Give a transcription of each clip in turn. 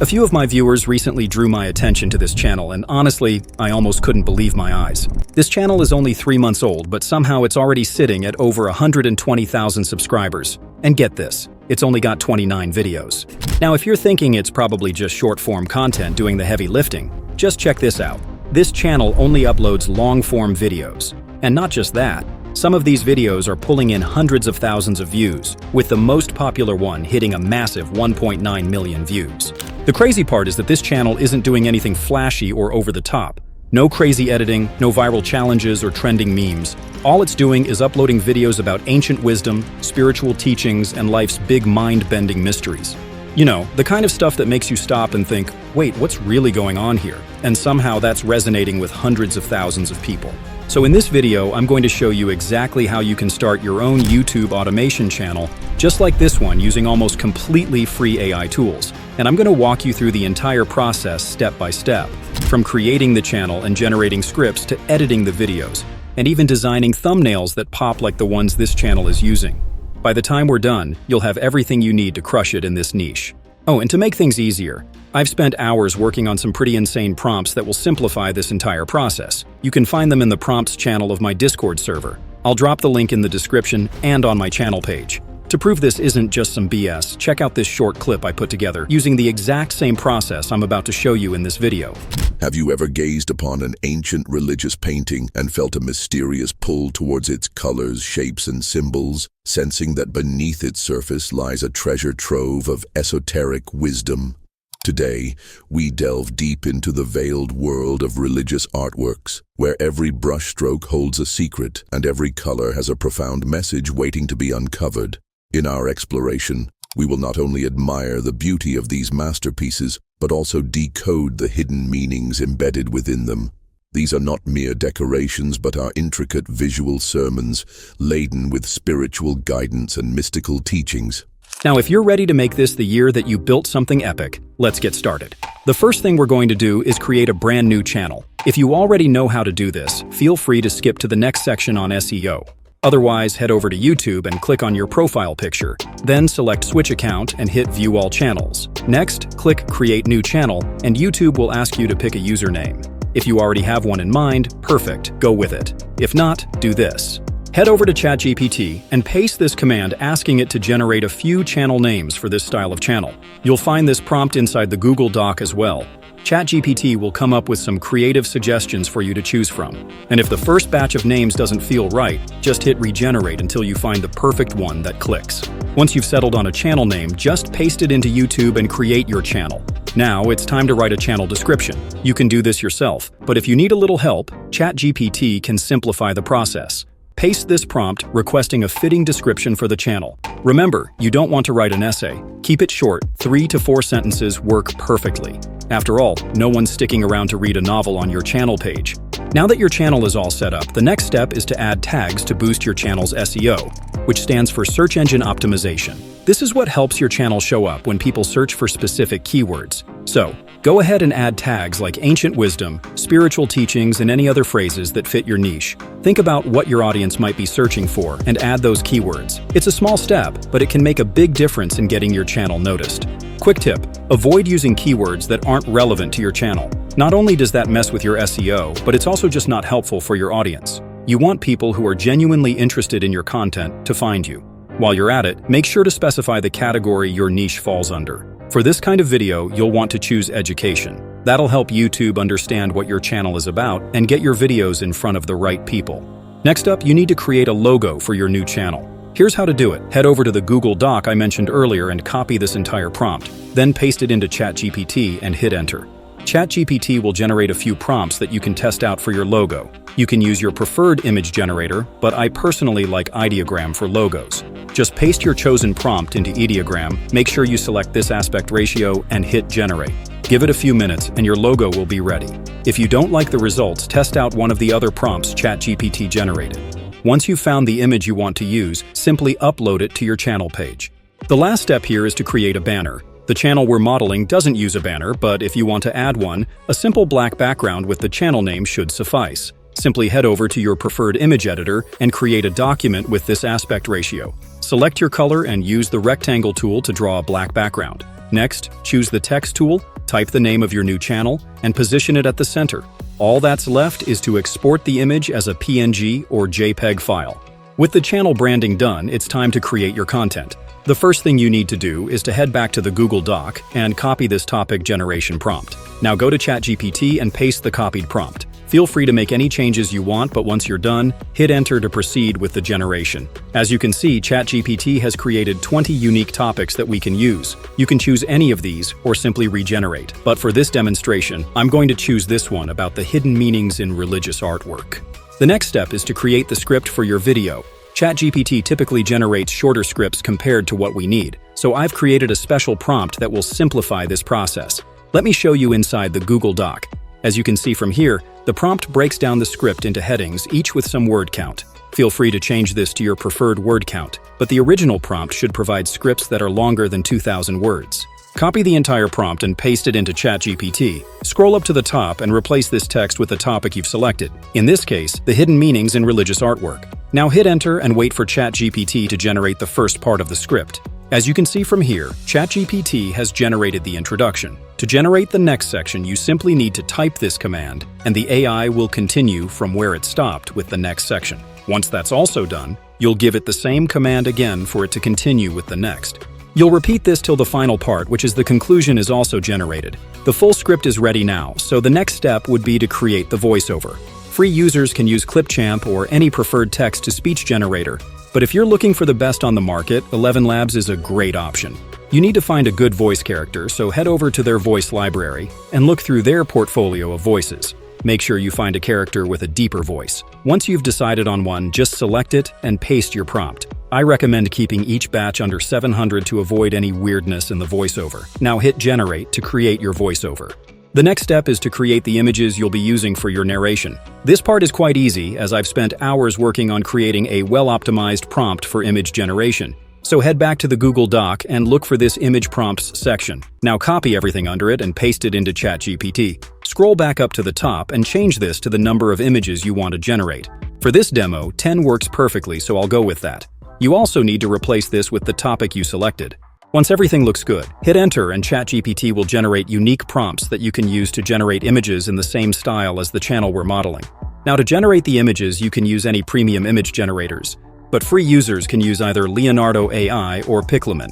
A few of my viewers recently drew my attention to this channel, and honestly, I almost couldn't believe my eyes. This channel is only 3 months old, but somehow it's already sitting at over 120,000 subscribers. And get this, it's only got 29 videos. Now, if you're thinking it's probably just short-form content doing the heavy lifting, just check this out. This channel only uploads long-form videos. And not just that, some of these videos are pulling in hundreds of thousands of views, with the most popular one hitting a massive 1.9 million views. The crazy part is that this channel isn't doing anything flashy or over the top. No crazy editing, no viral challenges or trending memes. All it's doing is uploading videos about ancient wisdom, spiritual teachings, and life's big mind-bending mysteries. You know, the kind of stuff that makes you stop and think, wait, what's really going on here? And somehow that's resonating with hundreds of thousands of people. So in this video, I'm going to show you exactly how you can start your own YouTube automation channel, just like this one, using almost completely free AI tools. And I'm going to walk you through the entire process step by step, from creating the channel and generating scripts to editing the videos, and even designing thumbnails that pop like the ones this channel is using. By the time we're done, you'll have everything you need to crush it in this niche. Oh, and to make things easier, I've spent hours working on some pretty insane prompts that will simplify this entire process. You can find them in the prompts channel of my Discord server. I'll drop the link in the description and on my channel page. To prove this isn't just some BS, check out this short clip I put together using the exact same process I'm about to show you in this video. Have you ever gazed upon an ancient religious painting and felt a mysterious pull towards its colors, shapes, and symbols, sensing that beneath its surface lies a treasure trove of esoteric wisdom? Today, we delve deep into the veiled world of religious artworks, where every brushstroke holds a secret and every color has a profound message waiting to be uncovered. In our exploration, we will not only admire the beauty of these masterpieces, but also decode the hidden meanings embedded within them. These are not mere decorations, but are intricate visual sermons, laden with spiritual guidance and mystical teachings. Now, if you're ready to make this the year that you built something epic, let's get started. The first thing we're going to do is create a brand new channel. If you already know how to do this, feel free to skip to the next section on SEO. Otherwise, head over to YouTube and click on your profile picture. Then select Switch Account and hit View All Channels. Next, click Create New Channel, and YouTube will ask you to pick a username. If you already have one in mind, perfect, go with it. If not, do this. Head over to ChatGPT and paste this command asking it to generate a few channel names for this style of channel. You'll find this prompt inside the Google Doc as well. ChatGPT will come up with some creative suggestions for you to choose from. And if the first batch of names doesn't feel right, just hit regenerate until you find the perfect one that clicks. Once you've settled on a channel name, just paste it into YouTube and create your channel. Now it's time to write a channel description. You can do this yourself, but if you need a little help, ChatGPT can simplify the process. Paste this prompt requesting a fitting description for the channel. Remember, you don't want to write an essay. Keep it short, 3 to 4 sentences work perfectly. After all, no one's sticking around to read a novel on your channel page. Now that your channel is all set up, the next step is to add tags to boost your channel's SEO, which stands for search engine optimization. This is what helps your channel show up when people search for specific keywords. So, go ahead and add tags like ancient wisdom, spiritual teachings, and any other phrases that fit your niche. Think about what your audience might be searching for and add those keywords. It's a small step, but it can make a big difference in getting your channel noticed. Quick tip: avoid using keywords that aren't relevant to your channel. Not only does that mess with your SEO, but it's also just not helpful for your audience. You want people who are genuinely interested in your content to find you. While you're at it, make sure to specify the category your niche falls under. For this kind of video, you'll want to choose education. That'll help YouTube understand what your channel is about and get your videos in front of the right people. Next up, you need to create a logo for your new channel. Here's how to do it. Head over to the Google Doc I mentioned earlier and copy this entire prompt. Then paste it into ChatGPT and hit enter. ChatGPT will generate a few prompts that you can test out for your logo. You can use your preferred image generator, but I personally like Ideogram for logos. Just paste your chosen prompt into Ideogram, make sure you select this aspect ratio, and hit generate. Give it a few minutes and your logo will be ready. If you don't like the results, test out one of the other prompts ChatGPT generated. Once you've found the image you want to use, simply upload it to your channel page. The last step here is to create a banner. The channel we're modeling doesn't use a banner, but if you want to add one, a simple black background with the channel name should suffice. Simply head over to your preferred image editor and create a document with this aspect ratio. Select your color and use the rectangle tool to draw a black background. Next, choose the text tool, type the name of your new channel, and position it at the center. All that's left is to export the image as a PNG or JPEG file. With the channel branding done, it's time to create your content. The first thing you need to do is to head back to the Google Doc and copy this topic generation prompt. Now go to ChatGPT and paste the copied prompt. Feel free to make any changes you want, but once you're done, hit enter to proceed with the generation. As you can see, ChatGPT has created 20 unique topics that we can use. You can choose any of these or simply regenerate. But for this demonstration, I'm going to choose this one about the hidden meanings in religious artwork. The next step is to create the script for your video. ChatGPT typically generates shorter scripts compared to what we need, so I've created a special prompt that will simplify this process. Let me show you inside the Google Doc. As you can see from here, the prompt breaks down the script into headings, each with some word count. Feel free to change this to your preferred word count, but the original prompt should provide scripts that are longer than 2,000 words. Copy the entire prompt and paste it into ChatGPT. Scroll up to the top and replace this text with the topic you've selected. In this case, the hidden meanings in religious artwork. Now hit enter and wait for ChatGPT to generate the first part of the script. As you can see from here, ChatGPT has generated the introduction. To generate the next section, you simply need to type this command, and the AI will continue from where it stopped with the next section. Once that's also done, you'll give it the same command again for it to continue with the next. You'll repeat this till the final part, which is the conclusion, is also generated. The full script is ready now, so the next step would be to create the voiceover. Free users can use Clipchamp or any preferred text-to-speech generator, but if you're looking for the best on the market, 11 Labs is a great option. You need to find a good voice character, so head over to their voice library and look through their portfolio of voices. Make sure you find a character with a deeper voice. Once you've decided on one, just select it and paste your prompt. I recommend keeping each batch under 700 to avoid any weirdness in the voiceover. Now hit generate to create your voiceover. The next step is to create the images you'll be using for your narration. This part is quite easy, as I've spent hours working on creating a well-optimized prompt for image generation. So head back to the Google Doc and look for this image prompts section. Now copy everything under it and paste it into ChatGPT. Scroll back up to the top and change this to the number of images you want to generate. For this demo, 10 works perfectly, so I'll go with that. You also need to replace this with the topic you selected. Once everything looks good, hit enter and ChatGPT will generate unique prompts that you can use to generate images in the same style as the channel we're modeling. Now to generate the images, you can use any premium image generators, but free users can use either Leonardo AI or Pixelman.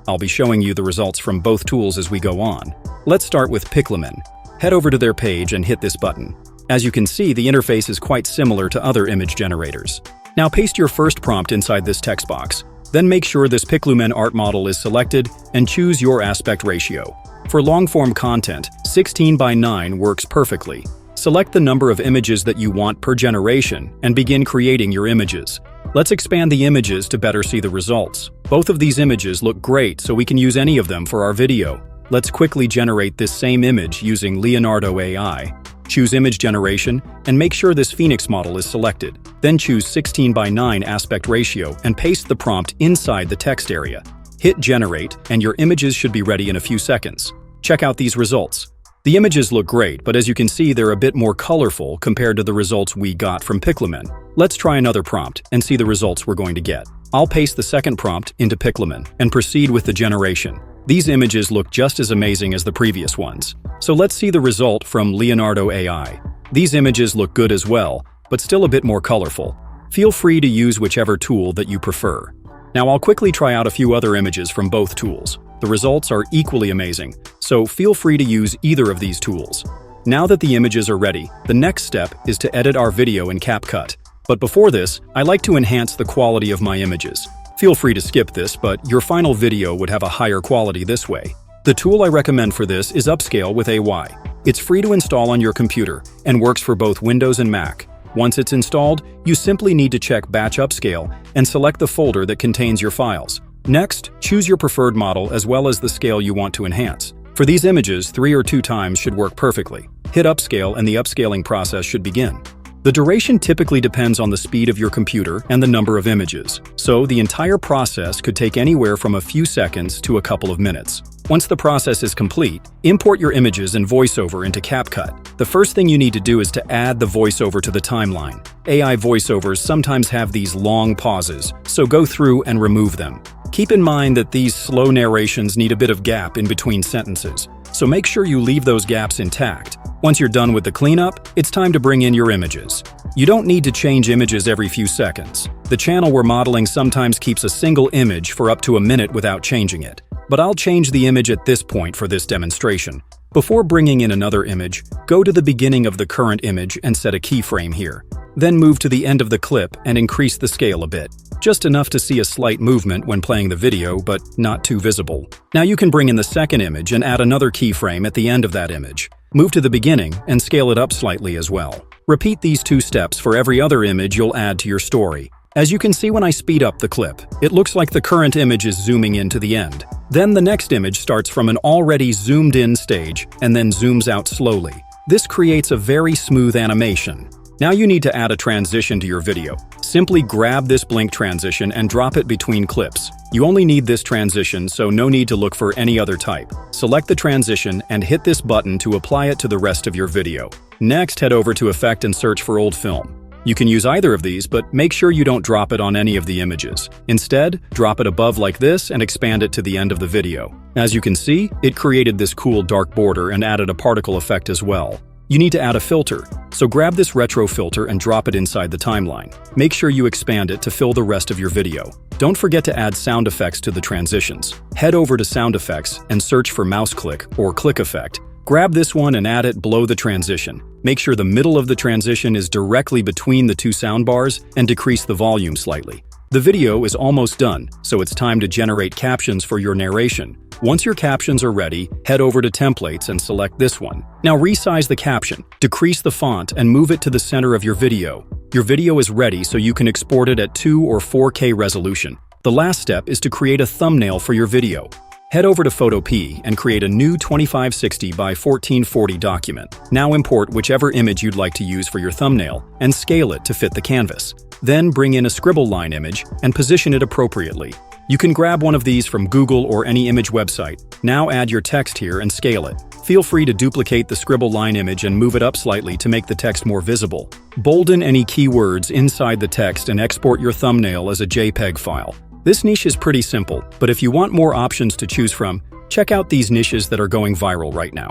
I'll be showing you the results from both tools as we go on. Let's start with Pixelman. Head over to their page and hit this button. As you can see, the interface is quite similar to other image generators. Now paste your first prompt inside this text box. Then make sure this Pixelman art model is selected and choose your aspect ratio. For long-form content, 16:9 works perfectly. Select the number of images that you want per generation and begin creating your images. Let's expand the images to better see the results. Both of these images look great, so we can use any of them for our video. Let's quickly generate this same image using Leonardo AI. Choose image generation and make sure this Phoenix model is selected. Then choose 16:9 aspect ratio and paste the prompt inside the text area. Hit generate and your images should be ready in a few seconds. Check out these results. The images look great, but as you can see, they're a bit more colorful compared to the results we got from Pixelman. Let's try another prompt and see the results we're going to get. I'll paste the second prompt into Pixelman and proceed with the generation. These images look just as amazing as the previous ones. So let's see the result from Leonardo AI. These images look good as well, but still a bit more colorful. Feel free to use whichever tool that you prefer. Now I'll quickly try out a few other images from both tools. The results are equally amazing, so feel free to use either of these tools. Now that the images are ready, the next step is to edit our video in CapCut. But before this, I like to enhance the quality of my images. Feel free to skip this, but your final video would have a higher quality this way. The tool I recommend for this is Upscale with AI. It's free to install on your computer and works for both Windows and Mac. Once it's installed, you simply need to check Batch Upscale and select the folder that contains your files. Next, choose your preferred model as well as the scale you want to enhance. For these images, 3 or 2 times should work perfectly. Hit Upscale and the upscaling process should begin. The duration typically depends on the speed of your computer and the number of images, so the entire process could take anywhere from a few seconds to a couple of minutes. Once the process is complete, import your images and voiceover into CapCut. The first thing you need to do is to add the voiceover to the timeline. AI voiceovers sometimes have these long pauses, so go through and remove them. Keep in mind that these slow narrations need a bit of gap in between sentences, so make sure you leave those gaps intact. Once you're done with the cleanup, it's time to bring in your images. You don't need to change images every few seconds. The channel we're modeling sometimes keeps a single image for up to a minute without changing it, but I'll change the image at this point for this demonstration. Before bringing in another image, go to the beginning of the current image and set a keyframe here. Then move to the end of the clip and increase the scale a bit. Just enough to see a slight movement when playing the video, but not too visible. Now you can bring in the second image and add another keyframe at the end of that image. Move to the beginning and scale it up slightly as well. Repeat these 2 steps for every other image you'll add to your story. As you can see when I speed up the clip, it looks like the current image is zooming in to the end. Then the next image starts from an already zoomed-in stage and then zooms out slowly. This creates a very smooth animation. Now you need to add a transition to your video. Simply grab this blink transition and drop it between clips. You only need this transition, so no need to look for any other type. Select the transition and hit this button to apply it to the rest of your video. Next, head over to Effect and search for Old Film. You can use either of these, but make sure you don't drop it on any of the images. Instead, drop it above like this and expand it to the end of the video. As you can see, it created this cool dark border and added a particle effect as well. You need to add a filter, so grab this retro filter and drop it inside the timeline. Make sure you expand it to fill the rest of your video. Don't forget to add sound effects to the transitions. Head over to Sound Effects and search for mouse click or click effect. Grab this one and add it below the transition. Make sure the middle of the transition is directly between the 2 sound bars and decrease the volume slightly. The video is almost done, so it's time to generate captions for your narration. Once your captions are ready, head over to Templates and select this one. Now resize the caption, decrease the font, and move it to the center of your video. Your video is ready, so you can export it at 2 or 4K resolution. The last step is to create a thumbnail for your video. Head over to Photopea and create a new 2560 by 1440 document. Now import whichever image you'd like to use for your thumbnail and scale it to fit the canvas. Then bring in a scribble line image and position it appropriately. You can grab one of these from Google or any image website. Now add your text here and scale it. Feel free to duplicate the scribble line image and move it up slightly to make the text more visible. Bolden any keywords inside the text and export your thumbnail as a JPEG file. This niche is pretty simple, but if you want more options to choose from, check out these niches that are going viral right now.